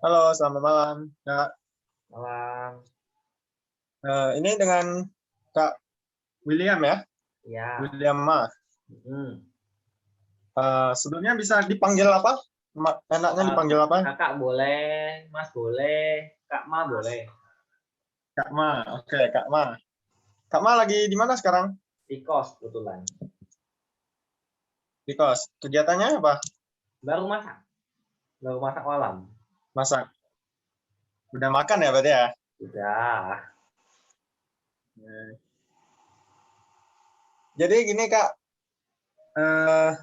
Halo, selamat malam, Kak. Malam. Ini dengan Kak William ya, Ya. William Ma. Hmm. Sebelumnya bisa dipanggil apa? Enaknya dipanggil apa? Kakak boleh, Mas boleh, Kak Ma boleh. Kak Ma. Oke, Kak Ma. Kak Ma lagi di mana sekarang? Di kos kebetulan. Di kos. Kegiatannya apa? Baru masak. Baru masak malam. Masak. Udah makan ya berarti ya? Sudah. Jadi gini Kak, eh,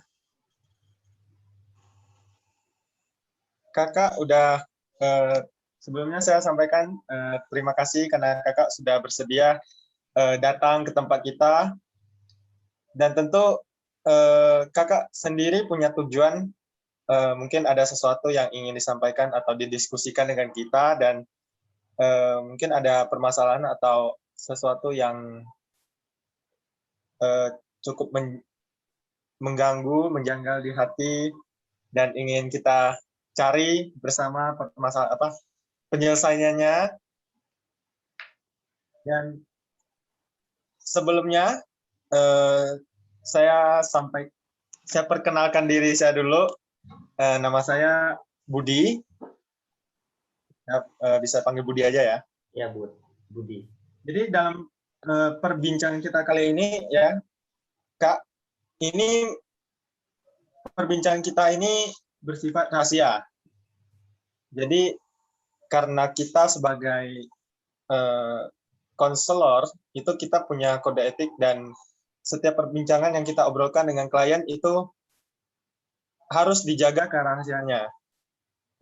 Kakak udah sebelumnya saya sampaikan terima kasih karena Kakak sudah bersedia datang ke tempat kita. Dan tentu Kakak sendiri punya tujuan, mungkin ada sesuatu yang ingin disampaikan atau didiskusikan dengan kita, dan mungkin ada permasalahan atau sesuatu yang cukup mengganggu, menjanggal di hati, dan ingin kita cari bersama permasalahan apa penyelesaiannya. Dan sebelumnya saya perkenalkan diri saya dulu. Nama saya Budi. Ya, bisa panggil Budi aja ya. Ya, Budi. Jadi dalam perbincangan kita kali ini ya, Kak, ini perbincangan kita ini bersifat rahasia. Jadi karena kita sebagai konselor itu kita punya kode etik, dan setiap perbincangan yang kita obrolkan dengan klien itu harus dijaga kerahasiaannya.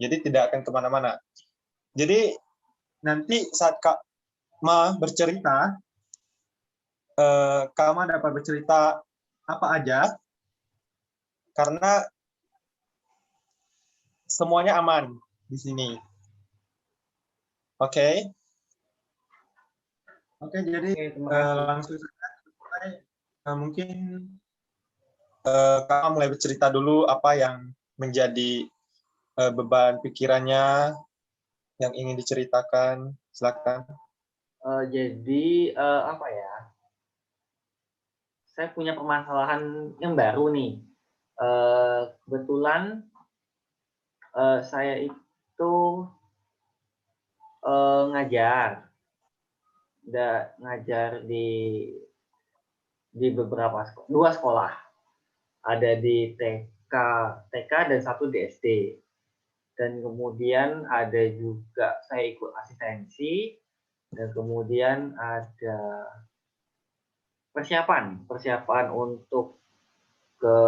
Jadi tidak akan kemana-mana. Jadi nanti saat Kak Ma bercerita, Kak Ma dapat bercerita apa aja, karena semuanya aman di sini. Oke. Oke, jadi Terima kasih. langsung saja mulai. Mungkin Kak mulai bercerita dulu apa yang menjadi beban pikirannya yang ingin diceritakan. Silakan. Jadi apa ya? Saya punya permasalahan yang baru nih. Kebetulan saya itu ngajar di beberapa dua sekolah. Ada di TK dan satu di SD. Dan kemudian ada juga saya ikut asistensi, dan kemudian ada persiapan untuk ke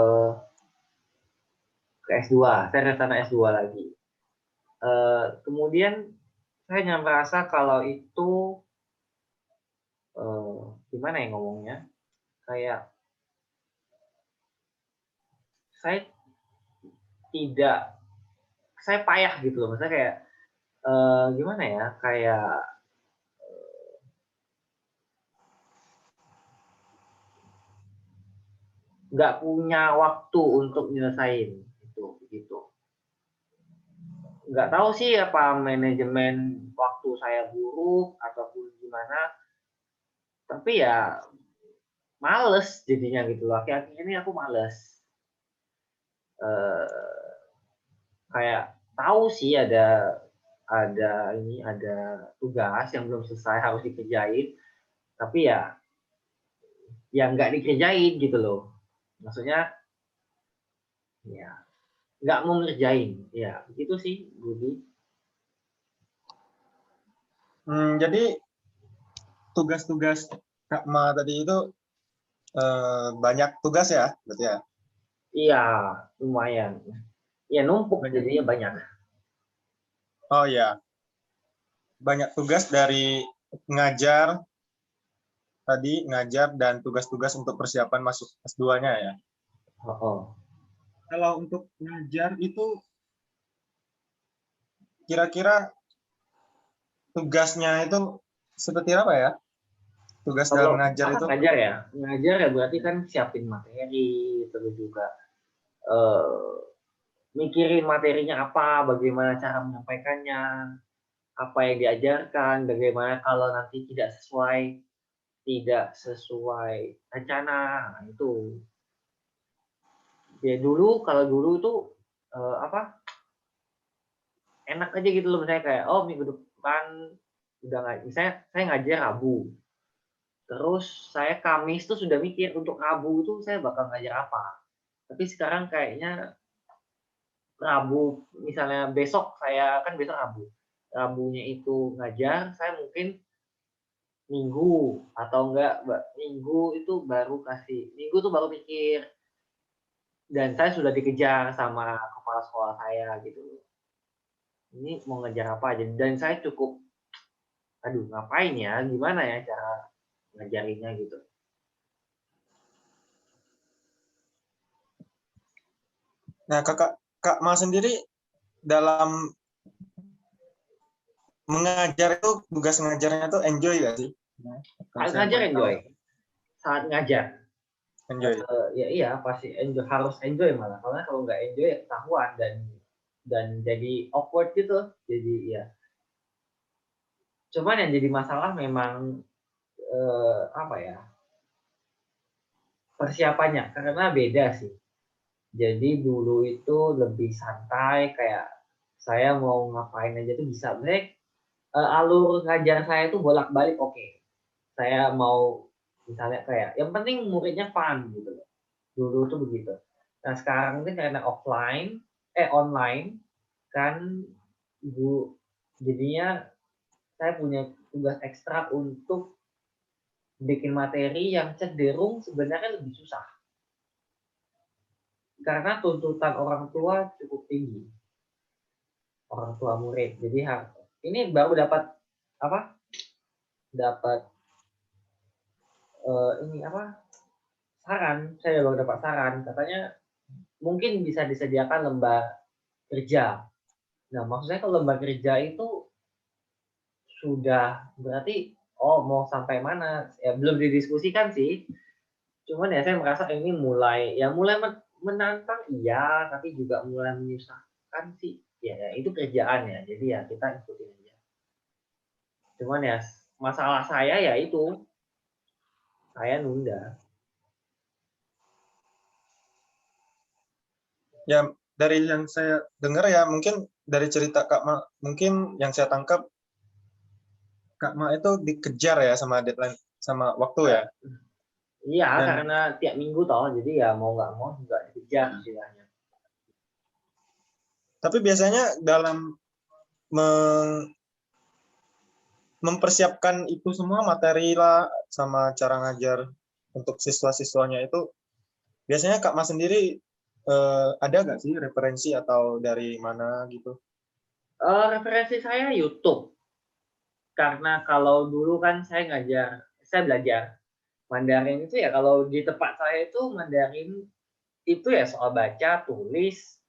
S2. Saya rencana S2 lagi. Kemudian saya hanya merasa kalau itu gimana ya ngomongnya, kayak saya tidak saya payah gitu loh, maksudnya kayak gimana ya, kayak nggak punya waktu untuk nyelesain itu gitu. Nggak tahu sih apa manajemen waktu saya buruk ataupun gimana, tapi ya males jadinya gitu loh. Akhir-akhir ini aku males. Kayak tahu sih ada tugas yang belum selesai harus dikerjain, tapi ya nggak dikerjain gitu loh. Maksudnya ya nggak mau ngerjain. Ya begitu sih, Budi. Jadi tugas-tugas Kak Ma tadi itu banyak tugas ya, berarti ya? Iya, lumayan. Ya numpuk Banyak. jadinya banyak. Oh ya, banyak tugas dari ngajar tadi, ngajar dan tugas-tugas untuk persiapan masuk S2-nya ya. Oh. Kalau untuk ngajar itu kira-kira tugasnya itu seperti apa ya? Tugas dalam Kalau mengajar kakak itu? ngajar ya berarti kan siapin materi, terus juga eh, mikirin materinya apa, bagaimana cara menyampaikannya, apa yang diajarkan, bagaimana kalau nanti tidak sesuai rencana. Nah, itu. Ya dulu, kalau dulu itu apa, enak aja gitu loh, misalnya kayak, oh minggu depan udah nggak, misalnya saya ngajar Rabu, terus saya Kamis tuh sudah mikir untuk Rabu itu saya bakal ngajar apa. Tapi sekarang kayaknya Rabu, misalnya besok saya kan besok Rabu, Rabunya itu ngajar, saya mungkin Minggu atau enggak Minggu itu baru Minggu tuh baru mikir, dan saya sudah dikejar sama kepala sekolah saya gitu. Ini mau ngejar apa aja, dan saya cukup, aduh ngapain ya, gimana ya cara ngajarinnya gitu. Nah, Kak Ma sendiri dalam mengajar itu, tugas ngajarnya itu enjoy gak sih? Saat ngajar enjoy, saat ngajar. Enjoy. Ya iya pasti enjoy, harus enjoy malah, karena kalau nggak enjoy ketahuan dan jadi awkward gitu, jadi ya. Cuman yang jadi masalah memang apa ya, persiapannya, karena beda sih. Jadi dulu itu lebih santai, kayak saya mau ngapain aja tuh bisa. Sebenarnya alur ngajar saya itu bolak-balik oke. Saya mau misalnya kayak yang penting muridnya fun gitu loh. Dulu tuh begitu. Nah sekarang ini karena online kan, jadinya saya punya tugas ekstra untuk bikin materi yang cenderung sebenarnya lebih susah. Karena tuntutan orang tua cukup tinggi. Orang tua murid. Jadi ini baru dapat apa? Dapat ini apa? Saran. Saya baru dapat saran. Katanya mungkin bisa disediakan lembar kerja. Nah, maksudnya kalau lembar kerja itu sudah berarti, oh mau sampai mana? Ya belum didiskusikan sih. Cuman ya saya merasa ini mulai menantang iya, tapi juga mulai menyusahkan sih. Ya itu kerjaan ya. Jadi ya kita ikutin aja. Cuman ya masalah saya ya itu, saya nunda. Ya, dari yang saya dengar ya, mungkin dari cerita Kak Ma, mungkin yang saya tangkap, Kak Ma itu dikejar ya sama deadline, sama waktu ya. Iya, Dan karena tiap minggu toh, jadi ya mau nggak mau juga dikejar istilahnya. tapi biasanya dalam mempersiapkan itu semua materi lah sama cara ngajar untuk siswa-siswanya itu, biasanya Kak Ma sendiri ada nggak sih referensi atau dari mana gitu? Referensi saya YouTube. Karena kalau dulu kan saya belajar Mandarin itu ya, kalau di tempat saya itu Mandarin itu ya soal baca, tulis,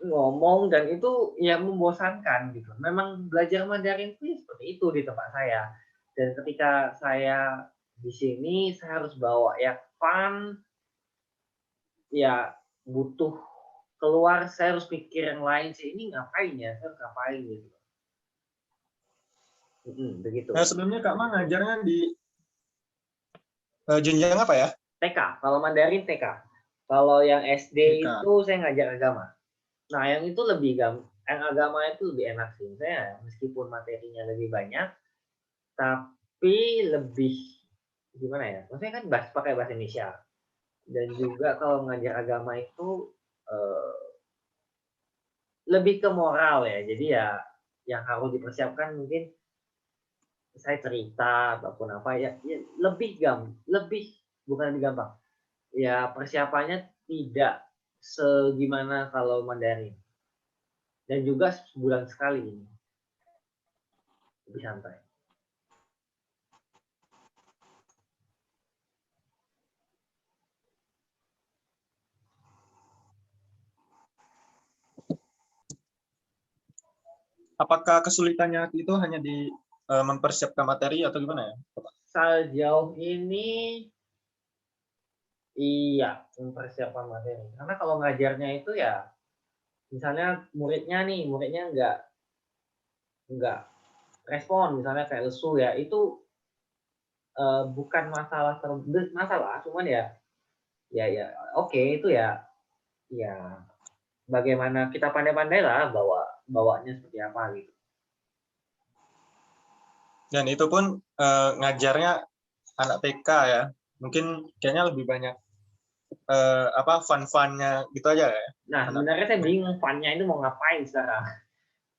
ngomong, dan itu ya membosankan gitu. Memang belajar Mandarin itu ya seperti itu di tempat saya. Dan ketika saya di sini, saya harus bawa yang fun, ya butuh keluar, saya harus pikir yang lain sih, ini ngapain ya, saya harus ngapain gitu. Begitu. Nah, sebelumnya Kak Ma ngajarnya di jenjang apa ya? TK, kalau Mandarin TK. Kalau yang SD TK. itu saya ngajar agama. Nah, yang itu yang agama itu lebih enak sih. Saya meskipun materinya lebih banyak, tapi lebih gimana ya? Maksudnya kan pakai bahasa Indonesia. Dan juga kalau ngajar agama itu eh, lebih ke moral ya. Jadi ya yang harus dipersiapkan mungkin saya cerita ataupun apa ya, ya lebih bukan lebih gampang. Ya persiapannya tidak segimana kalau Mandarin. Dan juga sebulan sekali ini. Lebih santai. Apakah kesulitannya itu hanya di mempersiapkan materi atau gimana ya? Sejauh ini iya, mempersiapkan materi. Karena kalau ngajarnya itu ya misalnya muridnya nggak respon, misalnya kayak lesu ya, itu bukan masalah, cuman ya oke, itu ya bagaimana kita pandai-pandai lah bawanya seperti apa gitu. Dan itu pun ngajarnya anak TK ya. Mungkin kayaknya lebih banyak fun-funnya gitu aja ya. Nah, sebenarnya saya bingung fun-nya itu mau ngapain sekarang.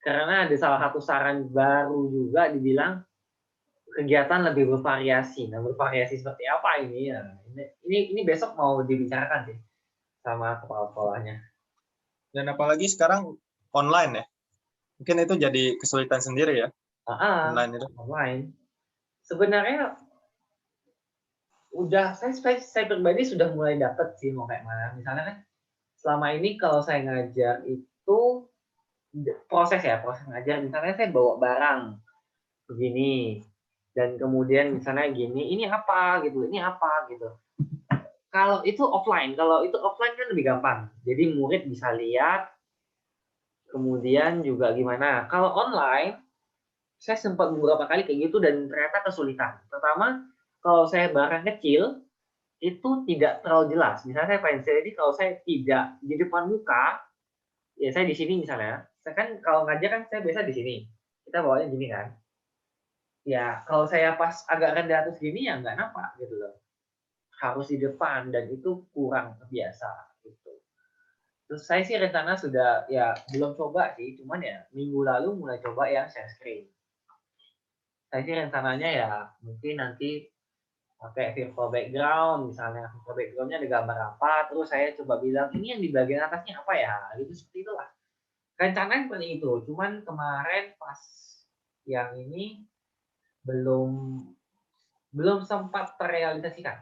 Karena ada salah satu saran baru juga dibilang kegiatan lebih bervariasi. Nah, bervariasi seperti apa ini? Ya, ini besok mau dibicarakan sih sama kepala sekolahnya. Dan apalagi sekarang online ya. Mungkin itu jadi kesulitan sendiri ya. Online itu. Online. Sebenarnya saya pribadi sudah mulai dapat sih mau kayak mana. Misalnya kan selama ini kalau saya ngajar itu proses ngajar. Misalnya saya bawa barang begini dan kemudian misalnya gini, ini apa gitu. Kalau itu offline kan lebih gampang. Jadi murid bisa lihat, kemudian juga gimana. Kalau online, saya sempat beberapa kali kayak gitu dan ternyata kesulitan. Pertama, kalau saya barang kecil, itu tidak terlalu jelas. Misalnya saya pensil, jadi kalau saya tidak di depan muka, ya saya di sini misalnya. Saya kan kalau ngajar kan saya biasa di sini. Kita bawanya gini kan. Ya kalau saya pas agak rendah terus gini ya nggak nampak gitu loh. Harus di depan dan itu kurang terbiasa gitu. Terus saya sih rencana sudah ya belum coba sih, cuman ya minggu lalu mulai coba yang share screen. Saya sih rencananya ya mungkin nanti pakai virtual background, misalnya virtual backgroundnya ada gambar apa, terus saya coba bilang ini yang di bagian atasnya apa ya, gitu seperti itulah. Rencananya seperti itu, cuman kemarin pas yang ini belum belum sempat terrealisasikan.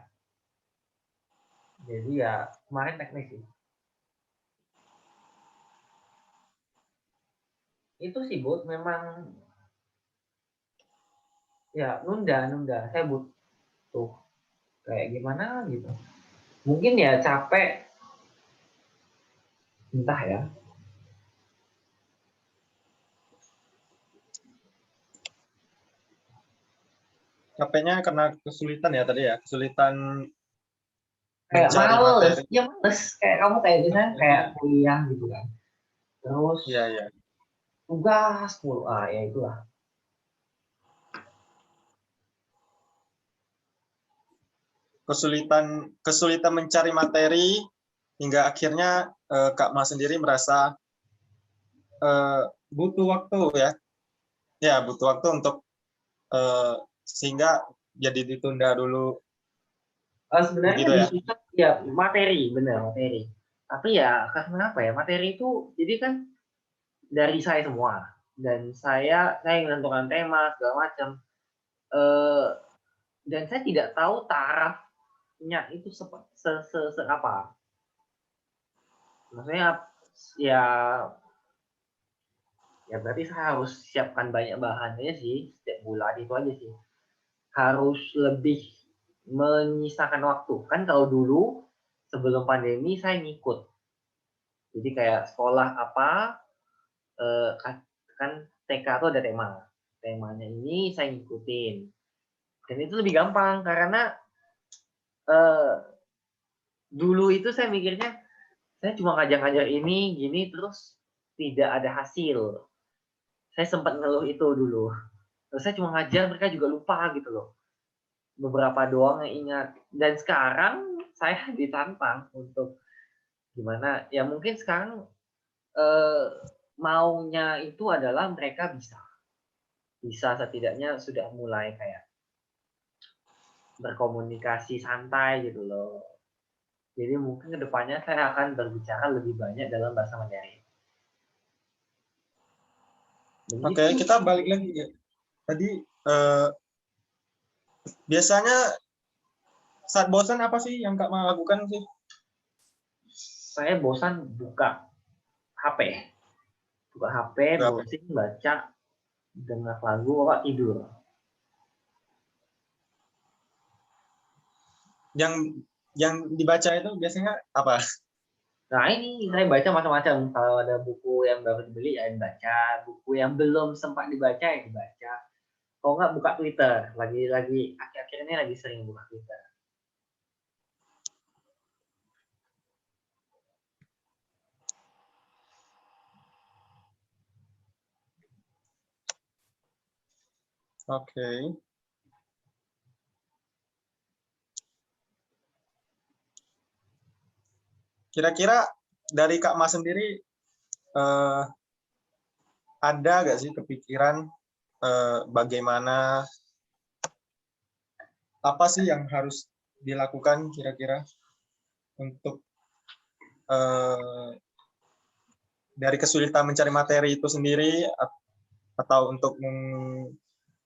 Jadi ya kemarin teknis sih. Itu sih Bud, memang ya nunda. Saya butuh kayak gimana gitu. Mungkin ya capek, entah ya. Capeknya karena kesulitan ya tadi ya, kesulitan Kayak mencari males, materi. ya males. Kayak kamu kayak misalnya kayak kuliah gitu kan. Terus Iya, iya. tugas mulu, ya itulah. Kesulitan mencari materi hingga akhirnya Kak Ma sendiri merasa butuh waktu ya. Ya, butuh waktu untuk sehingga jadi ditunda dulu Sebenarnya begitu lebih ya. susah ya materi, bener materi. Tapi ya karena apa ya, materi itu jadi kan dari saya semua. Dan saya yang menentukan tema segala macam. Dan saya tidak tahu tarafnya itu apa. Maksudnya ya ya berarti saya harus siapkan banyak bahannya sih setiap bulan itu aja sih. Harus lebih menyisakan waktu. Kan kalau dulu sebelum pandemi saya ngikut. Jadi kayak sekolah apa kan TK itu ada tema. Temanya ini saya ngikutin. Dan itu lebih gampang karena eh, dulu itu saya mikirnya saya cuma ngajar-ngajar ini gini terus tidak ada hasil. Saya sempat ngeluh itu dulu. Terus saya cuma ngajar mereka juga lupa gitu loh. Beberapa doang yang ingat. Dan sekarang saya ditantang untuk gimana? Ya mungkin sekarang maunya itu adalah mereka bisa setidaknya sudah mulai kayak berkomunikasi santai gitu loh. Jadi mungkin kedepannya saya akan berbicara lebih banyak dalam bahasa Mandarin. Oke, Begitu. kita balik lagi ya. Tadi biasanya saat bosan apa sih yang Kak Ma lakukan sih? Saya bosan buka HP. Buka HP, Berapa? browsing, baca, dengar lagu, apa tidur. Yang dibaca itu biasanya apa? Nah ini saya baca macam-macam. Kalau ada buku yang baru dibeli ya dibaca, buku yang belum sempat dibaca ya dibaca. Kalau nggak buka Twitter, lagi akhir-akhir ini lagi sering buka Twitter. Oke. Kira-kira dari Kak Mas sendiri ada nggak sih kepikiran bagaimana, apa sih yang harus dilakukan kira-kira untuk dari kesulitan mencari materi itu sendiri, atau untuk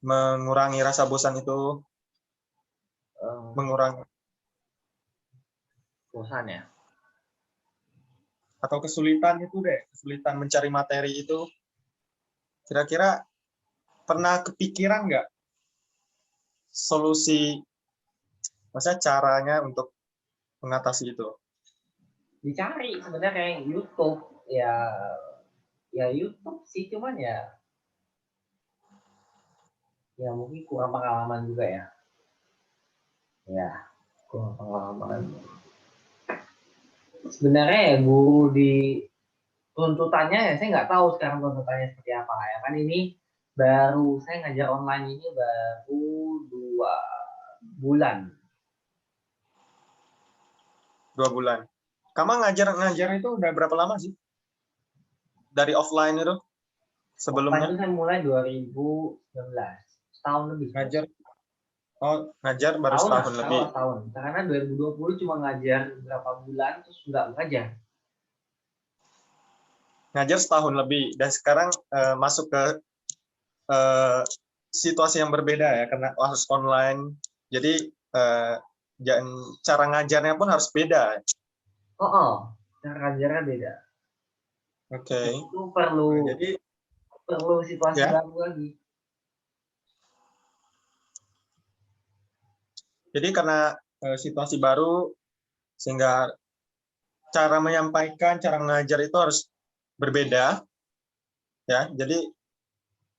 mengurangi rasa bosan itu, mengurangi Bosan ya. atau kesulitan itu deh, kesulitan mencari materi itu, kira-kira pernah kepikiran nggak solusi, maksudnya caranya untuk mengatasi itu? Dicari sebenarnya yang YouTube ya YouTube sih, cuman ya mungkin kurang pengalaman juga ya kurang pengalaman. Sebenarnya ya guru di tuntutannya ya saya nggak tahu sekarang tuntutannya seperti apa ya kan. Ini baru saya ngajar online ini baru 2 bulan. 2 bulan. Kamu ngajar itu udah berapa lama sih? Dari offline itu Offline sebelumnya? itu saya mulai 2019, setahun lebih. Ngajar, oh ngajar baru Tahun lah, setahun lebih. tahun. Karena 2020 cuma ngajar berapa bulan terus nggak ngajar. Ngajar setahun lebih, dan sekarang masuk ke situasi yang berbeda ya, karena harus online. Jadi cara ngajarnya pun harus beda. Oh, cara ngajarnya beda. Oke. Itu perlu Jadi situasi ya, baru lagi. jadi karena situasi baru, sehingga cara menyampaikan, cara mengajar itu harus berbeda ya. Jadi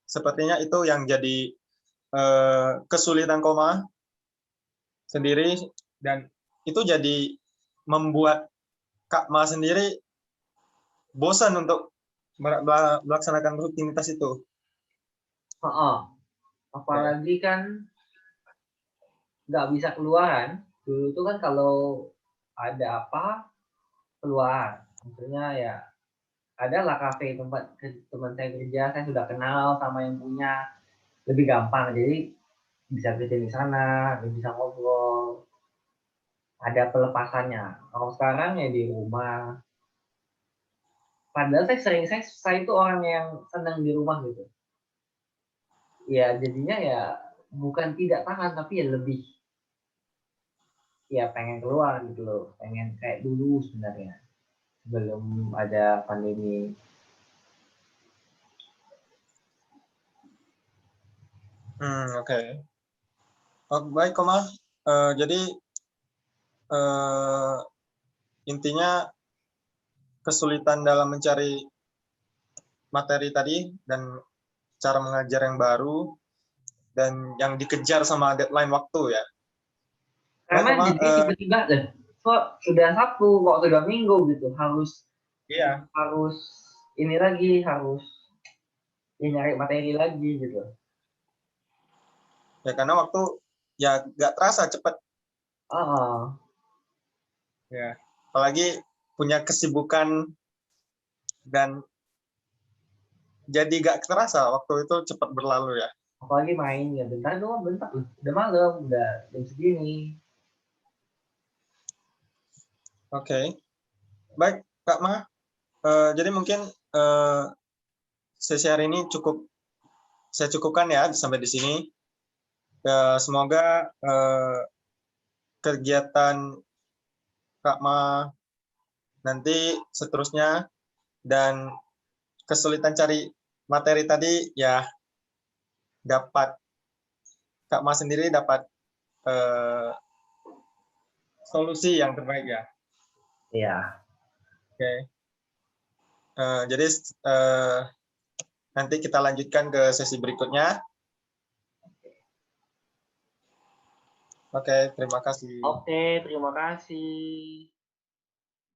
sepertinya itu yang jadi kesulitan Koma sendiri, dan itu jadi membuat Kak Ma sendiri bosan untuk melaksanakan rutinitas itu. Oh, Ya. apalagi kan nggak bisa keluaran. Dulu tuh kan kalau ada apa keluar, maksudnya ya ada lah kafe tempat teman saya kerja, saya sudah kenal sama yang punya, lebih gampang jadi bisa kerja di sana, bisa ngobrol, ada pelepasannya. Kalau sekarang ya di rumah, padahal saya itu orang yang senang di rumah gitu ya, jadinya ya bukan tidak tahan tapi ya lebih ya pengen keluar gitu loh, pengen kayak dulu sebenarnya sebelum ada pandemi. Oke. Oh, baik, Koma. Jadi eh, intinya kesulitan dalam mencari materi tadi, dan cara mengajar yang baru, dan yang dikejar sama deadline waktu ya. Baik, Karena Koma. jadi tiba-tiba kok sudah Sabtu, kok sudah Minggu gitu, harus Iya. harus ini lagi, harus ya nyari materi lagi gitu. Ya karena waktu ya nggak terasa cepat. Oh, Ya. Apalagi punya kesibukan, dan jadi nggak terasa waktu itu cepat berlalu ya. apalagi main ya bentar doang, bentar udah malam, udah jam segini. Oke. Baik, Kak Ma. Jadi mungkin sesi hari ini saya cukupkan ya sampai di sini. Semoga kegiatan Kak Ma nanti seterusnya, dan kesulitan cari materi tadi ya, dapat Kak Ma sendiri dapat solusi yang terbaik ya. Ya, Oke. Jadi nanti kita lanjutkan ke sesi berikutnya. Oke, terima kasih. Oke, terima kasih.